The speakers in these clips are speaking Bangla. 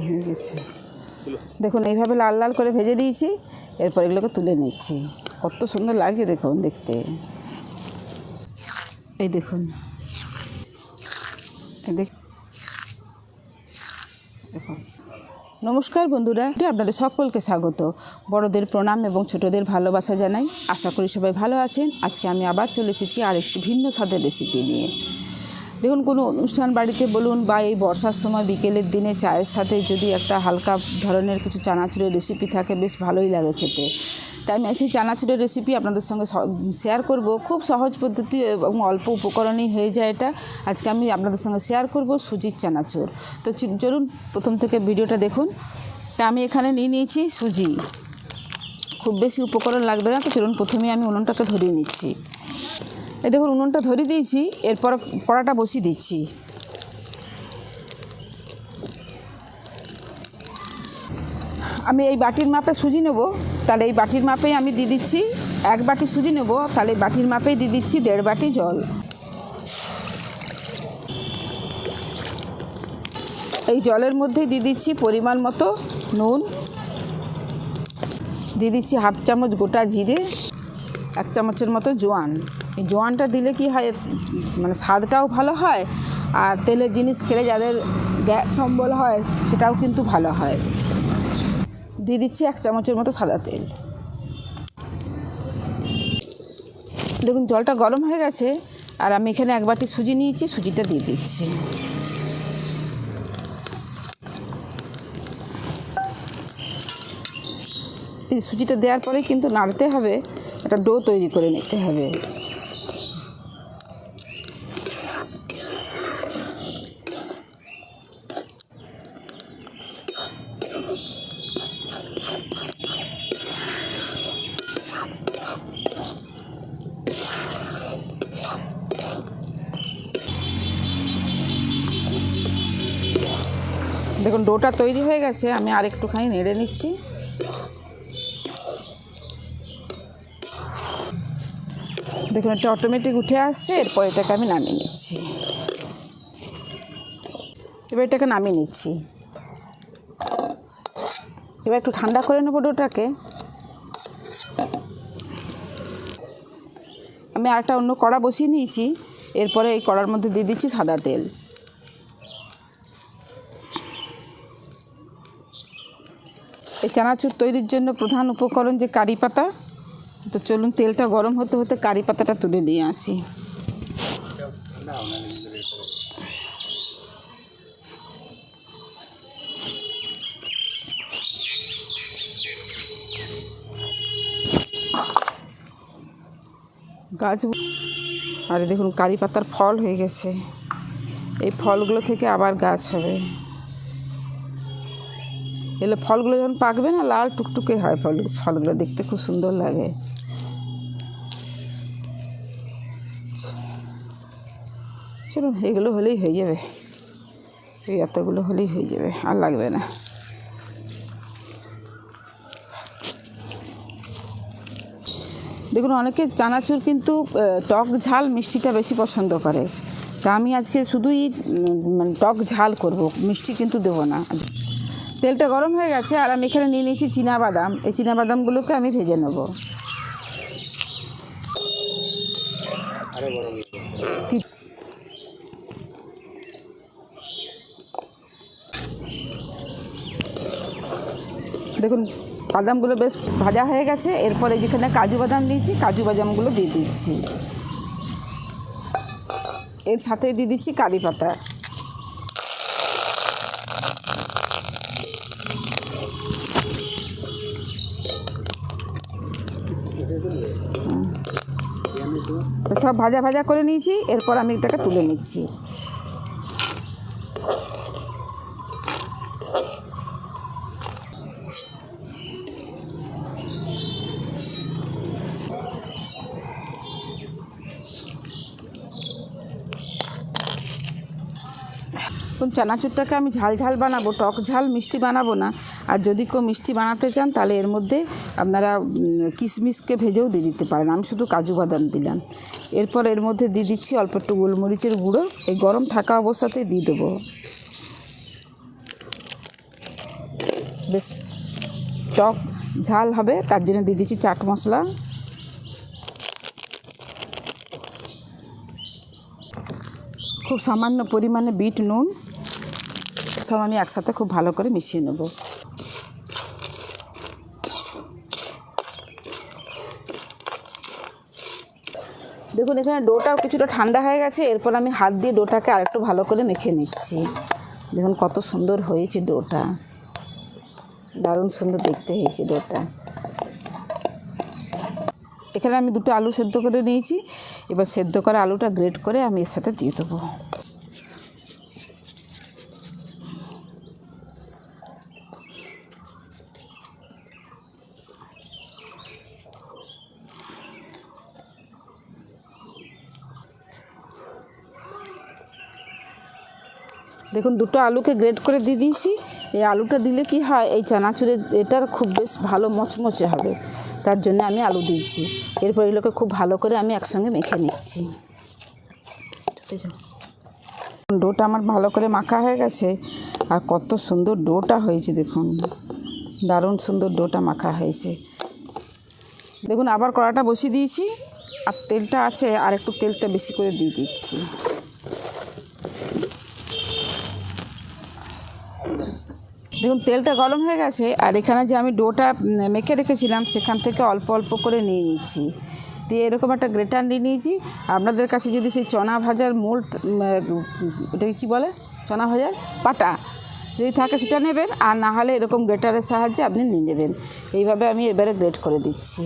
হয়ে গেছে। দেখুন এইভাবে লাল লাল করে ভেজে দিয়েছি, এরপর এগুলোকে তুলে নিচ্ছি। কত সুন্দর লাগছে দেখুন দেখতে। এই দেখুন, দেখুন। নমস্কার বন্ধুরা, আপনাদের সকলকে স্বাগত। বড়দের প্রণাম এবং ছোটদের ভালোবাসা জানাই। আশা করি সবাই ভালো আছেন। আজকে আমি আবার চলে এসেছি আর একটি ভিন্ন স্বাদের রেসিপি নিয়ে। দেখুন, কোনো অনুষ্ঠান বাড়িতে বলুন বা এই বর্ষার সময় বিকেলের দিনে চায়ের সাথে যদি একটা হালকা ধরনের কিছু চানাচুরের রেসিপি থাকে, বেশ ভালোই লাগে খেতে। তাই আমি সেই চানাচুরের রেসিপি আপনাদের সঙ্গে শেয়ার করব। খুব সহজ পদ্ধতি এবং অল্প উপকরণেই হয়ে যায় এটা। আজকে আমি আপনাদের সঙ্গে শেয়ার করব সুজির চানাচুর। তো চলুন প্রথম থেকে ভিডিওটা দেখুন। তা আমি এখানে নিয়েছি সুজি। খুব বেশি উপকরণ লাগবে না। তো চলুন প্রথমেই আমি উনুনটাকে ধরিয়ে নিচ্ছি। এই দেখুন, উনুনটা ধরিয়ে দিয়েছি, এরপর কড়াটা বসিয়ে দিচ্ছি। আমি এই বাটির মাপে সুজি নেব, তাহলে এই বাটির মাপেই আমি দিয়ে দিচ্ছি। 1 বাটি সুজি নেব, তাহলে এই বাটির মাপেই দিয়ে দিচ্ছি 1.5 বাটি জল। এই জলের মধ্যে দিয়ে দিচ্ছি পরিমাণ মতো নুন, দিয়ে দিচ্ছি 1/2 চামচ গোটা জিরে, 1 চামচের মতো জোয়ান। এই জোয়ানটা দিলে কি হয়, মানে স্বাদটাও ভালো হয়, আর তেলের জিনিস খেলে যাদের গ্যাস অম্বল হয় সেটাও কিন্তু ভালো হয়। দিয়ে দিচ্ছি 1 চামচের মতো সাদা তেল। দেখুন জলটা গরম হয়ে গেছে, আর আমি এখানে 1 বাটি সুজি নিয়েছি, সুজিটা দিয়ে দিচ্ছি। এই সুজিটা দেওয়ার পরে কিন্তু নাড়তে হবে, একটা ডো তৈরি করে নিতে হবে। দেখুন ডোটা তৈরি হয়ে গেছে, আমি আর একটুখানি নেড়ে নিচ্ছি। দেখুন এটা অটোমেটিক উঠে আসছে, এরপর এটাকে আমি নামিয়ে নিচ্ছি। এবার এটাকে নামিয়ে নিচ্ছি। এবার একটু ঠান্ডা করে নেবো ডোটাকে। আমি আরেকটা অন্য কড়া বসিয়ে নিয়েছি, এরপরে এই কড়ার মধ্যে দিয়ে দিচ্ছি সাদা তেল। এই চানাচুর তৈরির জন্য প্রধান উপকরণ যে কারি পাতা। তো চলুন তেলটা গরম হতে হতে কারি পাতাটা তুলে নিয়ে আসি। গাছ আর দেখুন কারি পাতার ফল হয়ে গেছে। এই ফলগুলো থেকে আবার গাছ হবে। এলে ফলগুলো যখন পাকবে না, লাল টুকটুকে হয় ফলগুলো দেখতে খুব সুন্দর লাগে। চলুন এগুলো হলেই হয়ে যাবে, এই এতগুলো হলেই হয়ে যাবে, আর লাগবে না। দেখুন অনেকে চানাচুর কিন্তু টক ঝাল মিষ্টিটা বেশি পছন্দ করে। তা আমি আজকে শুধুই মানে টক ঝাল করব, মিষ্টি কিন্তু দেবো না। তেলটা গরম হয়ে গেছে, আর আমি এখানে নিয়ে নিয়েছি চীনাবাদাম। এই চীনাবাদামগুলোকে আমি ভেজে নেব। দেখুন বাদামগুলো বেশ ভাজা হয়ে গেছে, এরপরে যেখানে কাজু বাদাম নিয়েছি, কাজু বাদামগুলো দিয়ে দিচ্ছি। এর সাথে দিয়ে দিচ্ছি কারি পাতা। সব ভাজা ভাজা করে নিয়েছি, এরপর আমি এটাকে তুলে নিচ্ছি। চানাচুরটাকে আমি ঝাল ঝাল বানাবো, টক ঝাল মিষ্টি বানাবো না। আর যদি কেউ মিষ্টি বানাতে চান তাহলে এর মধ্যে আপনারা কিশমিশকে ভেজেও দিয়ে দিতে পারেন। আমি শুধু কাজু বাদাম দিলাম। এরপর এর মধ্যে দিয়ে দিচ্ছি অল্প একটু গোলমরিচের গুঁড়ো। এই গরম থাকা অবস্থাতেই দিয়ে দেবো। বেশ টক ঝাল হবে, তার জন্য দিয়ে দিচ্ছি চাট মশলা। খুব সামান্য পরিমাণে বিট নুন, সব আমি একসাথে খুব ভালো করে মিশিয়ে নেব। দেখুন এখানে ডোটাও কিছুটা ঠান্ডা হয়ে গেছে। এরপর আমি হাত দিয়ে ডোটাকে আরেকটু ভালো করে মেখে নিচ্ছি। দেখুন কত সুন্দর হয়েছে ডোটা, দারুণ সুন্দর দেখতে হয়েছে ডোটা। এখানে আমি 2টো আলু সেদ্ধ করে নিয়েছি। এবার সেদ্ধ করা আলুটা গ্রেট করে আমি এর সাথে দিয়ে দেবো। দেখুন 2টো আলুকে গ্রেট করে দিয়ে দিয়েছি। এই আলুটা দিলে কি হয়, এই চানাচুরের এটার খুব বেশ ভালো মচমচে হবে, তার জন্য আমি আলু দিয়েছি। এরপর এগুলোকে খুব ভালো করে আমি একসঙ্গে মেখে নিচ্ছি। ডোটা আমার ভালো করে মাখা হয়ে গেছে। আর কত সুন্দর ডোটা হয়েছে দেখুন, দারুণ সুন্দর ডোটা মাখা হয়েছে। দেখুন আবার কড়াটা বসিয়ে দিয়েছি, আর তেলটা আছে, আর একটু তেলটা বেশি করে দিয়ে দিচ্ছি। দেখুন তেলটা গরম হয়ে গেছে, আর এখানে যে আমি ডোটা মেখে রেখেছিলাম সেখান থেকে অল্প অল্প করে নিয়ে নিচ্ছি। দিয়ে এরকম একটা গ্রেটার নিয়ে নিয়েছি। আপনাদের কাছে যদি সেই চনা ভাজার মোল্ড, ওটাকে কী বলে, চনা ভাজার পাটা যদি থাকে সেটা নেবেন, আর না হলে এরকম গ্রেটারের সাহায্যে আপনি নিয়ে নেবেন। এইভাবে আমি এবারে গ্রেট করে দিচ্ছি।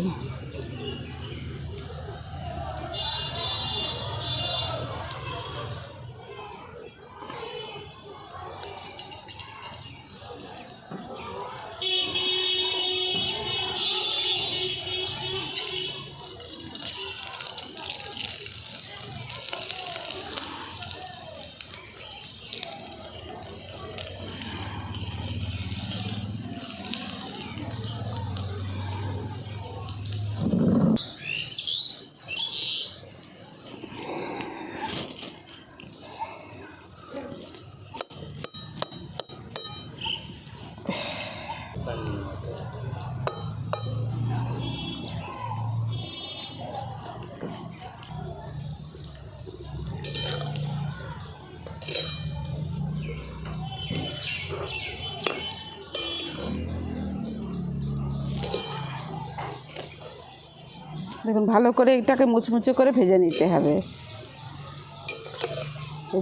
দেখুন ভালো করে এটাকে মুচমুচে করে ভেজে নিতে হবে।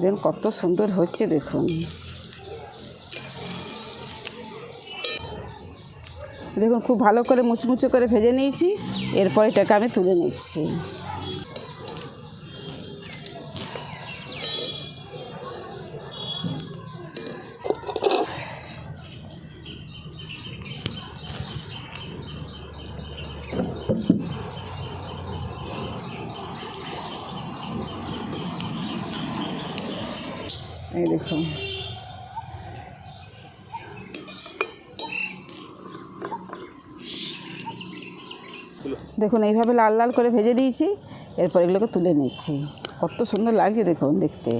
দেখুন কত সুন্দর হচ্ছে দেখুন। দেখুন খুব ভালো করে মুচমুচে করে ভেজে নিয়েছি। এরপর এটাকে আমি তুলে নিচ্ছি। এই দেখুন দেখুন এইভাবে লাল লাল করে ভেজে দিয়েছি। এরপর এগুলোকে তুলে নিচ্ছি। কত সুন্দর লাগছে দেখুন দেখতে।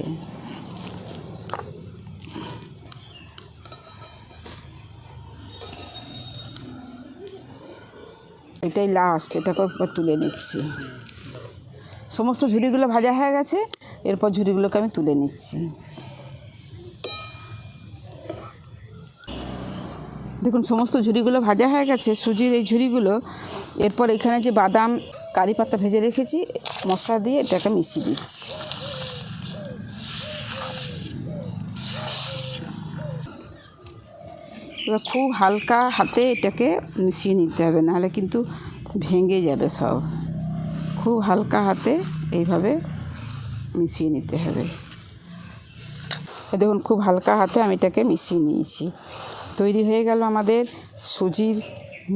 এটাই লাস্ট, এটাকে তুলে নিচ্ছি। সমস্ত ঝুড়িগুলো ভাজা হয়ে গেছে। এরপর ঝুড়িগুলোকে আমি তুলে নিচ্ছি। দেখুন সমস্ত ঝুড়িগুলো ভাজা হয়ে গেছে, সুজির এই ঝুড়িগুলো। এরপর এখানে যে বাদাম কারি পাতা ভেজে রেখেছি মশলা দিয়ে এটাকে মিশিয়ে দিচ্ছি। এবার খুব হালকা হাতে এটাকে মিশিয়ে নিতে হবে, নাহলে কিন্তু ভেঙে যাবে সব। খুব হালকা হাতে এইভাবে মিশিয়ে নিতে হবে। দেখুন খুব হালকা হাতে আমি এটাকে মিশিয়ে নিয়েছি। তৈরি হয়ে গেল আমাদের সুজির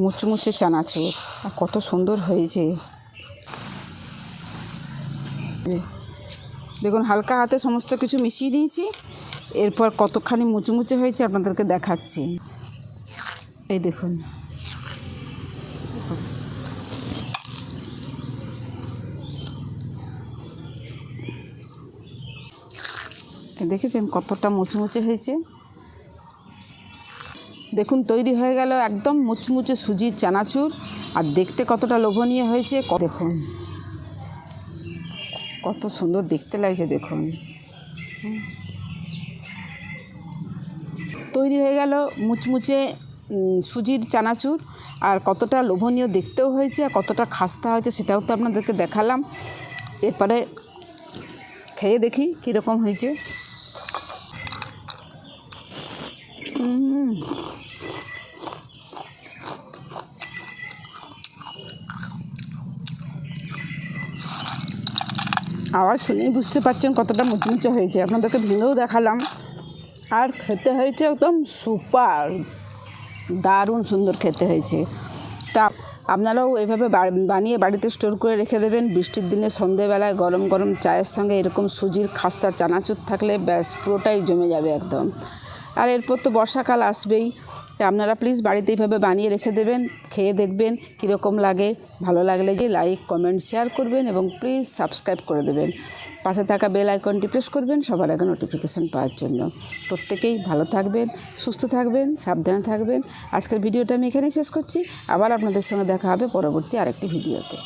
মুচমুচে চানাচুর। আর কত সুন্দর হয়েছে দেখুন। হালকা হাতে সমস্ত কিছু মিশিয়ে দিয়েছি। এরপর কতখানি মুচমুচে হয়েছে আপনাদেরকে দেখাচ্ছি। এই দেখুন দেখেছেন কতটা মুচমুচে হয়েছে। দেখুন তৈরি হয়ে গেল একদম মুচমুচে সুজির চানাচুর। আর দেখতে কতটা লোভনীয় হয়েছে দেখুন, কত সুন্দর দেখতে লাগছে দেখুন। তৈরি হয়ে গেল মুচমুচে সুজির চানাচুর। আর কতটা লোভনীয় দেখতেও হয়েছে আর কতটা খাস্তা হয়েছে সেটাও তো আপনাদেরকে দেখালাম। এরপরে খেয়ে দেখি কীরকম হয়েছে। আওয়াজ শুনেই বুঝতে পারছেন কতটা মুচমুচে হয়েছে, আপনাদেরকে ভেঙেও দেখালাম। আর খেতে হয়েছে একদম সুপার, দারুণ সুন্দর খেতে হয়েছে। তা আপনারাও এভাবে বানিয়ে বাড়িতে স্টোর করে রেখে দেবেন। বৃষ্টির দিনে সন্ধেবেলায় গরম গরম চায়ের সঙ্গে এরকম সুজির খাস্তা চানাচুর থাকলে ব্যাস পুরোটাই জমে যাবে একদম। আর এরপর তো বর্ষাকাল আসবেই, তা আপনারা প্লিজ বাড়িতে এইভাবে বানিয়ে রেখে দেবেন, খেয়ে দেখবেন কীরকম লাগে। ভালো লাগলে যে লাইক কমেন্ট শেয়ার করবেন এবং প্লিজ সাবস্ক্রাইব করে দেবেন। পাশে থাকা বেল আইকনটি প্রেস করবেন সবার আগে নোটিফিকেশান পাওয়ার জন্য। প্রত্যেকেই ভালো থাকবেন, সুস্থ থাকবেন, সাবধানে থাকবেন। আজকের ভিডিওটা আমি এখানেই শেষ করছি। আবার আপনাদের সঙ্গে দেখা হবে পরবর্তী আরেকটি ভিডিওতে।